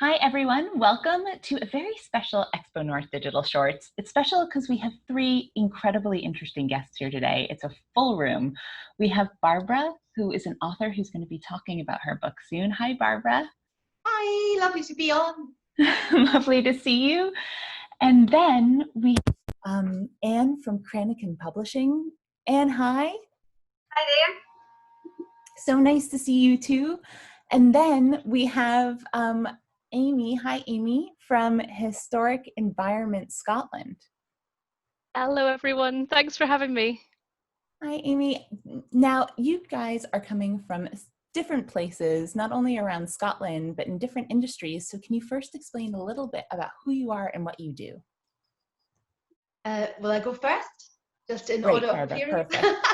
Hi everyone, welcome to a very special XpoNorth Digital Shorts. It's special because we have three incredibly interesting guests here today. It's a full room. We have Barbara, who is an author who's going to be talking about her book soon. Hi Barbara. Hi, lovely to be on. Lovely to see you. And then we have Anne from Cranachan Publishing. Anne, hi. Hi there. So nice to see you too. And then we have Amy, hi Amy, from Historic Environment Scotland. Hello everyone, thanks for having me. Hi Amy. Now you guys are coming from different places, not only around Scotland, but in different industries. So can you first explain a little bit about who you are and what you do? Will I go first? Just in Great, order of Barbara, appearance? perfect.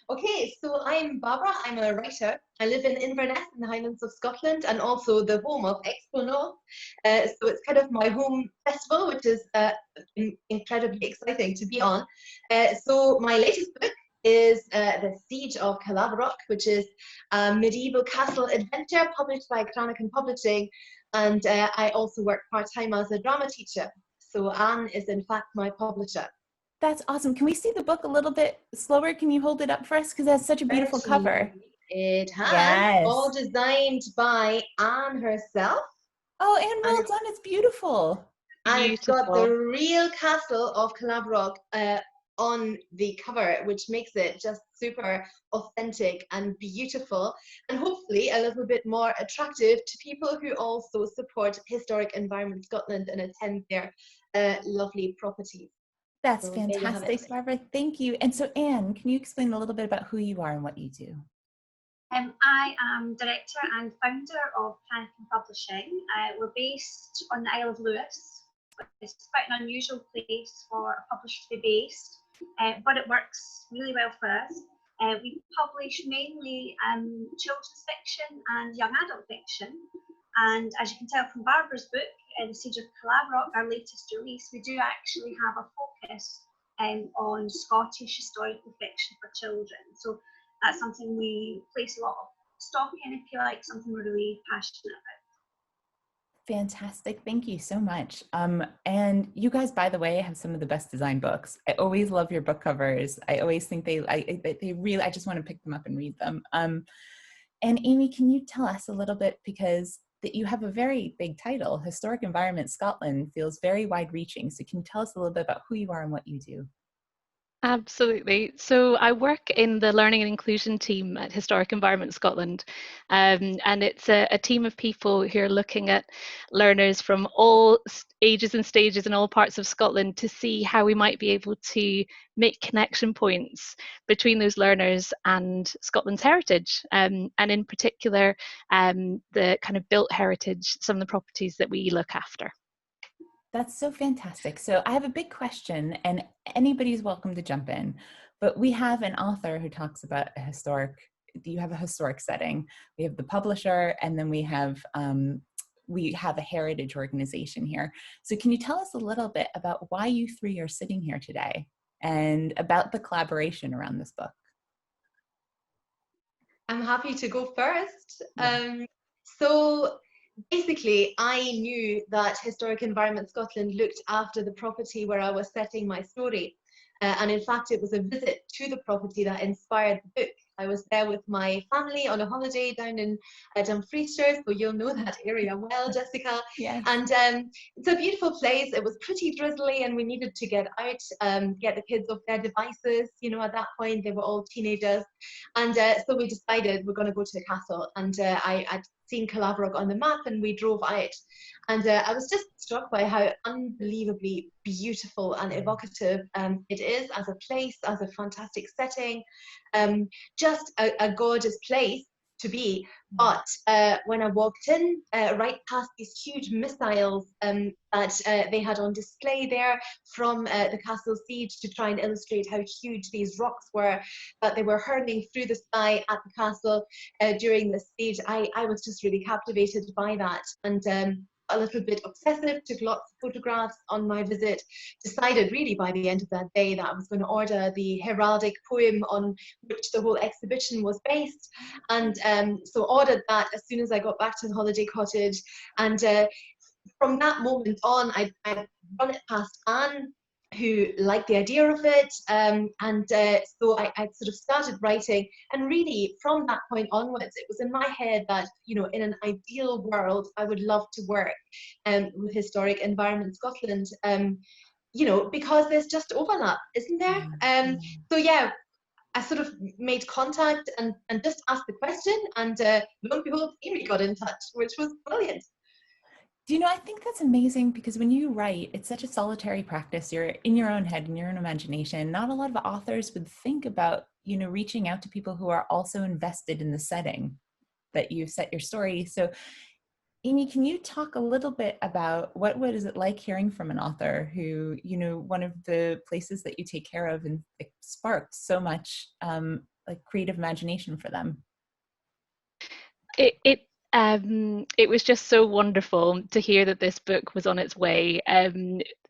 Okay, so I'm Barbara, I'm a writer. I live in Inverness in the Highlands of Scotland and also the home of XpoNorth. So it's kind of my home festival, which is incredibly exciting to be on. So my latest book is The Siege of Caerlaverock, which is a medieval castle adventure published by Cranachan Publishing. And I also work part-time as a drama teacher. So Anne is in fact my publisher. That's awesome. Can we see the book a little bit slower? Can you hold it up for us? Because it has such a beautiful cover. It has, yes. All designed by Anne herself. Oh, Anne, well done. It's beautiful. And it's got the real castle of Caerlaverock on the cover, which makes it just super authentic and beautiful, and hopefully a little bit more attractive to people who also support Historic Environment Scotland and attend their lovely properties. That's fantastic, Barbara. Thank you. And so, Anne, can you explain a little bit about who you are and what you do? I am director and founder of Cranachan Publishing. We're based on the Isle of Lewis. It's quite an unusual place for a publisher to be based, but it works really well for us. We publish mainly children's fiction and young adult fiction. And as you can tell from Barbara's book, The Siege of Caerlaverock, our latest release, we do actually have a focus on Scottish historical fiction for children. So that's something we place a lot of stock in, if you like, something we're really passionate about. Fantastic. Thank you so much. And you guys, by the way, have some of the best design books. I always love your book covers. I always think they really, I just want to pick them up and read them. And Amy, can you tell us a little bit, because that you have a very big title, Historic Environment Scotland feels very wide-reaching. So can you tell us a little bit about who you are and what you do? Absolutely. So I work in the Learning and Inclusion team at Historic Environment Scotland, and it's a team of people who are looking at learners from all ages and stages in all parts of Scotland to see how we might be able to make connection points between those learners and Scotland's heritage, and in particular the kind of built heritage, some of the properties that we look after. That's so fantastic. So I have a big question, and anybody's welcome to jump in, but we have an author who talks about you have a historic setting. We have the publisher, and then we have a heritage organization here. So can you tell us a little bit about why you three are sitting here today and about the collaboration around this book? I'm happy to go first. Yeah. So basically, I knew that Historic Environment Scotland looked after the property where I was setting my story. And in fact, it was a visit to the property that inspired the book. I was there with my family on a holiday down in Dumfriesshire, so you'll know that area well, Jessica. Yes. And it's a beautiful place. It was pretty drizzly and we needed to get out, get the kids off their devices. You know, at that point, they were all teenagers. And so we decided we're going to go to the castle. And I'd seen Caerlaverock on the map and we drove out. And I was just struck by how unbelievably beautiful and evocative it is as a place, as a fantastic setting, just a gorgeous place to be. But when I walked in, right past these huge missiles that they had on display there from the castle siege to try and illustrate how huge these rocks were, that they were hurling through the sky at the castle during the siege, I was just really captivated by that. And a little bit obsessive, took lots of photographs on my visit, decided really by the end of that day that I was going to order the heraldic poem on which the whole exhibition was based, and so ordered that as soon as I got back to the holiday cottage. And from that moment on, I run it past Anne, who liked the idea of it, so I sort of started writing, and really from that point onwards it was in my head that, you know, in an ideal world I would love to work with Historic Environment Scotland, you know, because there's just overlap, isn't there? So yeah, I sort of made contact and just asked the question, and lo and behold, Amy got in touch, which was brilliant. Do you know, I think that's amazing, because when you write, it's such a solitary practice. You're in your own head, in your own imagination. Not a lot of authors would think about, you know, reaching out to people who are also invested in the setting that you set your story. So Amy, can you talk a little bit about what is it like hearing from an author who, you know, one of the places that you take care of and it sparked so much like creative imagination for them? It was just so wonderful to hear that this book was on its way,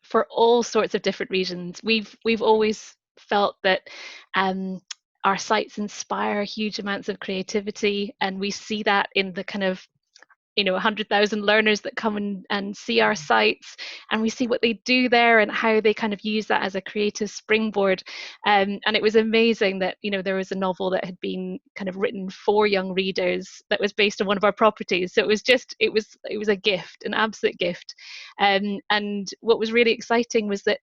for all sorts of different reasons. We've always felt that our sites inspire huge amounts of creativity, and we see that in the kind of, you know, 100,000 learners that come and see our sites, and we see what they do there and how they kind of use that as a creative springboard. And it was amazing that, you know, there was a novel that had been kind of written for young readers that was based on one of our properties. So it was just, it was a gift, an absolute gift. And what was really exciting was that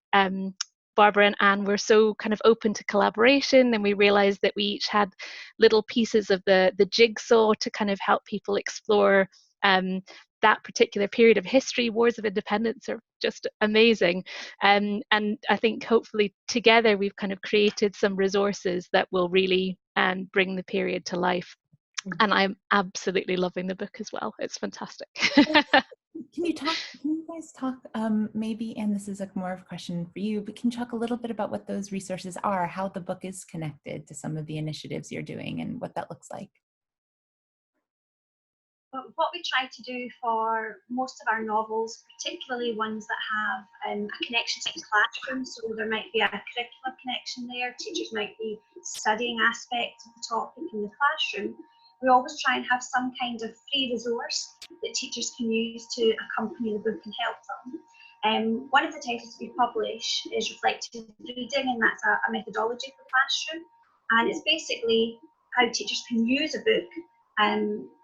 Barbara and Anne were so kind of open to collaboration, and we realized that we each had little pieces of the jigsaw to kind of help people explore that particular period of history. Wars of Independence are just amazing, and I think hopefully together we've kind of created some resources that will really bring the period to life. And I'm absolutely loving the book as well. It's fantastic. Can you guys talk, maybe, and this is more of a question for you, but can you talk a little bit about what those resources are, how the book is connected to some of the initiatives you're doing, and what that looks like? What we try to do for most of our novels, particularly ones that have a connection to the classroom, so there might be a curricular connection there, teachers might be studying aspects of the topic in the classroom, we always try and have some kind of free resource that teachers can use to accompany the book and help them. One of the titles we publish is Reflective Reading, and that's a methodology for the classroom, and it's basically how teachers can use a book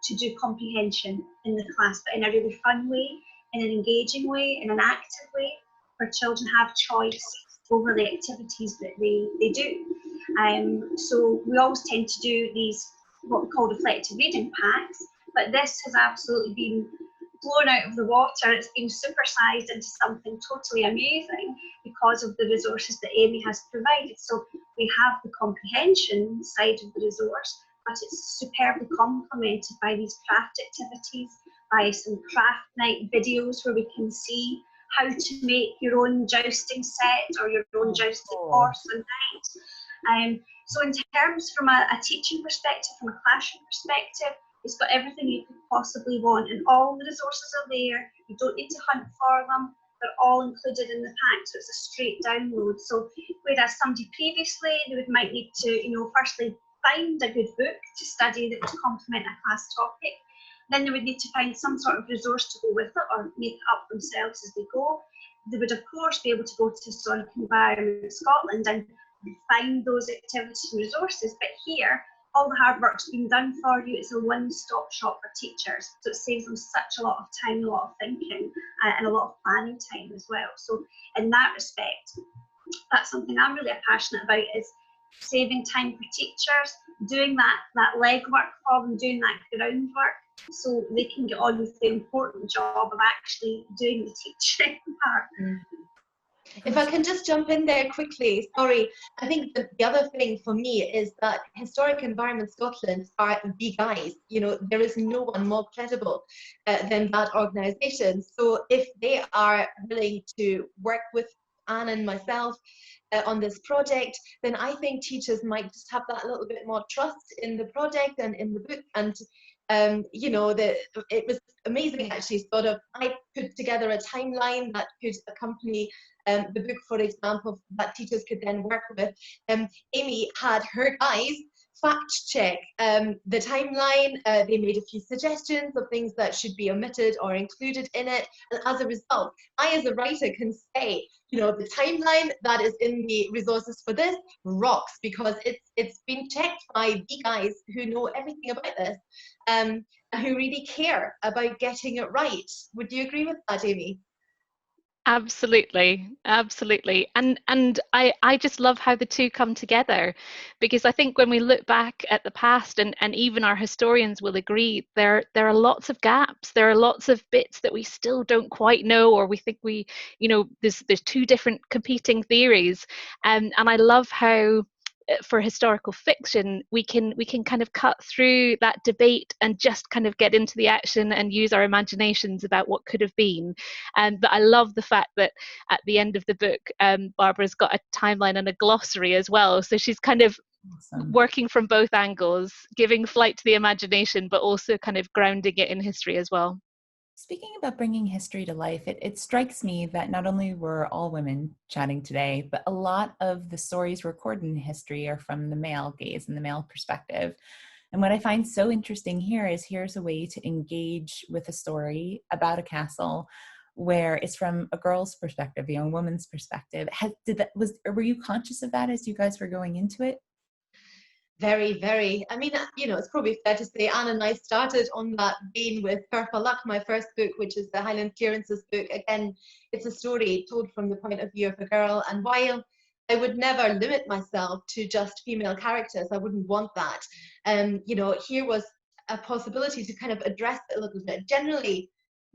to do comprehension in the class, but in a really fun way, in an engaging way, in an active way, where children have choice over the activities that they do. So we always tend to do these, what we call reflective reading packs, but this has absolutely been blown out of the water. It's been supersized into something totally amazing because of the resources that Amy has provided. So we have the comprehension side of the resource, but it's superbly complemented by these craft activities, by some craft night videos where we can see how to make your own jousting set or your own jousting horse and knight. So in terms from a teaching perspective, from a classroom perspective, it's got everything you could possibly want, and all the resources are there. You don't need to hunt for them. They're all included in the pack, so it's a straight download. So whereas somebody previously, they might need to, you know, firstly find a good book to study that would complement a class topic. Then they would need to find some sort of resource to go with it or make it up themselves as they go. They would of course be able to go to Historic Environment Scotland and find those activities and resources, but here all the hard work's been done for you. It's a one-stop shop for teachers, so it saves them such a lot of time, a lot of thinking, and a lot of planning time as well. So in that respect, that's something I'm really passionate about, is saving time for teachers, doing that legwork for them, doing that groundwork, so they can get on with the important job of actually doing the teaching part. If I can just jump in there quickly, sorry. I think the other thing for me is that Historic Environment Scotland are the guys. You know, there is no one more credible than that organisation. So if they are willing to work with Anne and myself on this project, then I think teachers might just have that little bit more trust in the project and in the book, and You know, it was amazing actually. Sort of, I put together a timeline that could accompany the book, for example, that teachers could then work with. Amy had her guys fact check the timeline. They made a few suggestions of things that should be omitted or included in it. And as a result, I as a writer can say, you know, the timeline that is in the resources for this rocks, because it's been checked by the guys who know everything about this, who really care about getting it right. Would you agree with that, Amy? Absolutely, absolutely. And I just love how the two come together, because I think when we look back at the past, and even our historians will agree, there are lots of gaps. There are lots of bits that we still don't quite know, or we think we, you know, there's two different competing theories. And I love how for historical fiction we can kind of cut through that debate and just kind of get into the action and use our imaginations about what could have been. But I love the fact that at the end of the book, Barbara's got a timeline and a glossary as well, so she's kind of working from both angles, giving flight to the imagination but also kind of grounding it in history as well. Speaking about bringing history to life, it strikes me that not only were all women chatting today, but a lot of the stories recorded in history are from the male gaze and the male perspective. And what I find so interesting here is here's a way to engage with a story about a castle where it's from a girl's perspective, a young woman's perspective. Were you conscious of that as you guys were going into it? Very, very. I mean, you know, it's probably fair to say Anne and I started on that vein with Purple Luck, my first book, which is the Highland Clearances book. Again, it's a story told from the point of view of a girl. And while I would never limit myself to just female characters, I wouldn't want that. You know, here was a possibility to kind of address it a little bit. Generally,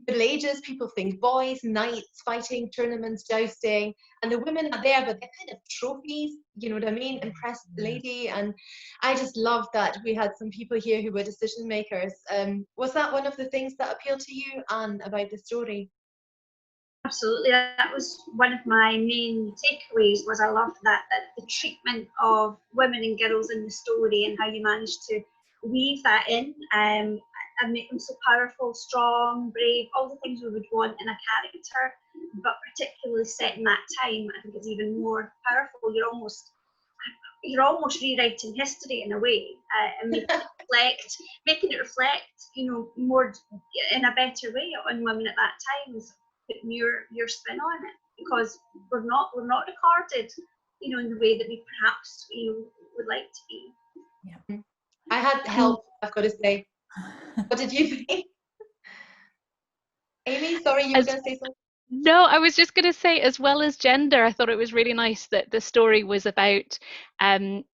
Middle Ages, people think boys, knights, fighting, tournaments, jousting, and the women are there, but they're kind of trophies, you know what I mean? Impress the lady. And I just love that we had some people here who were decision makers. Was that one of the things that appealed to you, Anne, about the story? Absolutely, that was one of my main takeaways. Was I loved that the treatment of women and girls in the story, and how you managed to weave that in, and make them so powerful, strong, brave, all the things we would want in a character, but particularly set in that time. I think it's even more powerful. You're almost rewriting history in a way, and making it reflect, you know, more in a better way on women at that time. So putting your spin on it, because we're not recorded, you know, in the way that we perhaps, you know, would like to be. Yeah, I had help, I've got to say. What did you think? Amy, sorry, you were going to say something? No, I was just going to say, as well as gender, I thought it was really nice that the story was about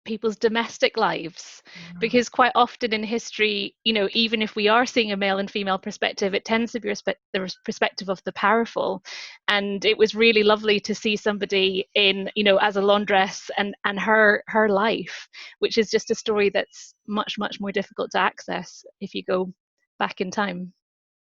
people's domestic lives, because quite often in history, you know, even if we are seeing a male and female perspective, it tends to be the perspective of the powerful. And it was really lovely to see somebody in, you know, as a laundress and her life, which is just a story that's much more difficult to access if you go back in time.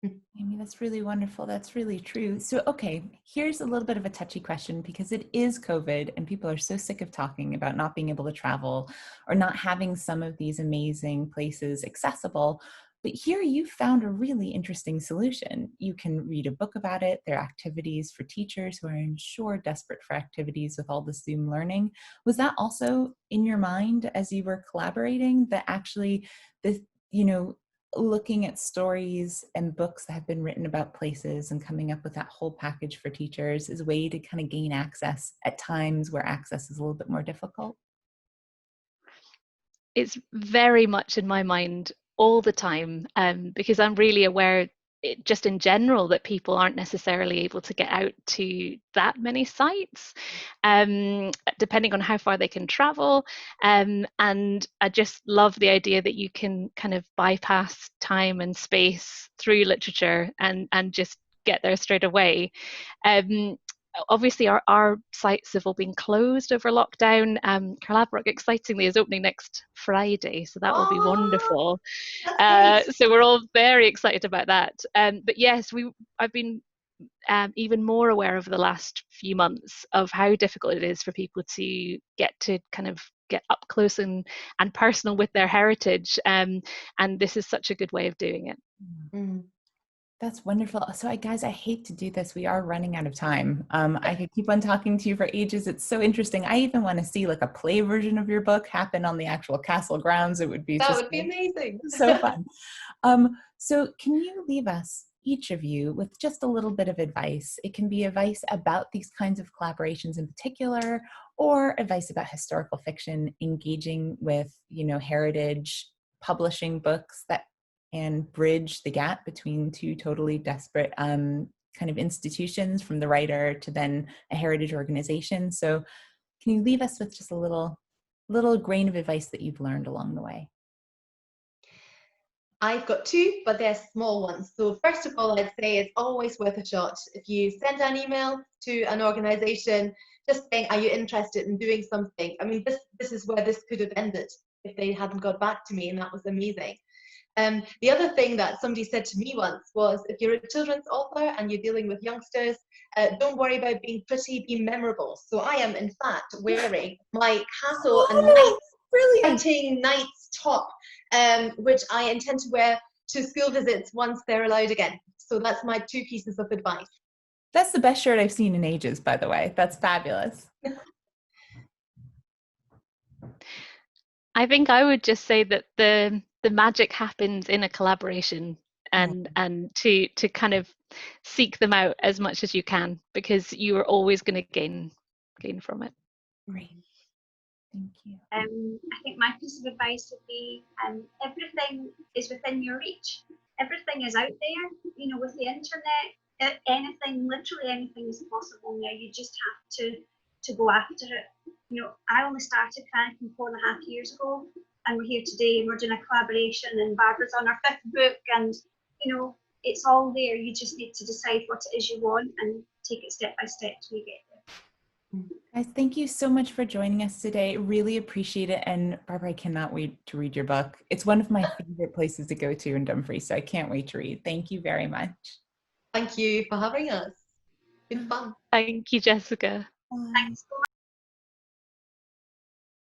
Amy, that's really wonderful. That's really true. So, okay, here's a little bit of a touchy question, because it is COVID and people are so sick of talking about not being able to travel or not having some of these amazing places accessible. But here you found a really interesting solution. You can read a book about it. There are activities for teachers who are, I'm sure, desperate for activities with all the Zoom learning. Was that also in your mind as you were collaborating, that actually you know, looking at stories and books that have been written about places and coming up with that whole package for teachers is a way to kind of gain access at times where access is a little bit more difficult? It's very much in my mind all the time, because I'm really aware, just in general, that people aren't necessarily able to get out to that many sites, depending on how far they can travel. And I just love the idea that you can kind of bypass time and space through literature and just get there straight away. Obviously our sites have all been closed over lockdown. Caerlaverock, excitingly, is opening next Friday, so that will be wonderful. So we're all very excited about that. But yes, I've been even more aware over the last few months of how difficult it is for people to get to kind of get up close and personal with their heritage. And this is such a good way of doing it. Mm. That's wonderful. So guys, I hate to do this. We are running out of time. I could keep on talking to you for ages. It's so interesting. I even want to see like a play version of your book happen on the actual castle grounds. It would be That just would be amazing. so fun. So can you leave us, each of you, with just a little bit of advice? It can be advice about these kinds of collaborations in particular, or advice about historical fiction engaging with, heritage publishing books that and bridge the gap between two totally desperate kind of institutions, from the writer to then a heritage organization. So can you leave us with just a little grain of advice that you've learned along the way? I've got two, but they're small ones. So first of all, I'd say it's always worth a shot. If you send an email to an organization just saying, are you interested in doing something? I mean, this is where this could have ended if they hadn't got back to me, and that was amazing. The other thing that somebody said to me once was, if you're a children's author and you're dealing with youngsters, don't worry about being pretty, be memorable. So I am, in fact, wearing my castle and knight's top, which I intend to wear to school visits once they're allowed again. So that's my two pieces of advice. That's the best shirt I've seen in ages, by the way. That's fabulous. I think I would just say that the magic happens in a collaboration, and to kind of seek them out as much as you can, because you are always going to gain from it. Great. Thank you. I think my piece of advice would be, everything is within your reach. Everything is out there, with the internet. Anything, literally anything is possible now. You just have to go after it. I only started Cranachan 4.5 years ago, and we're here today, and we're doing a collaboration, and Barbara's on our 5th book, and it's all there. You just need to decide what it is you want and take it step by step till you get there. Guys, thank you so much for joining us today. Really appreciate it. And Barbara, I cannot wait to read your book. It's one of my favorite places to go to in Dumfries, so I can't wait to read. Thank you very much. Thank you for having us. It's been fun. Thank you, Jessica. Bye. Thanks so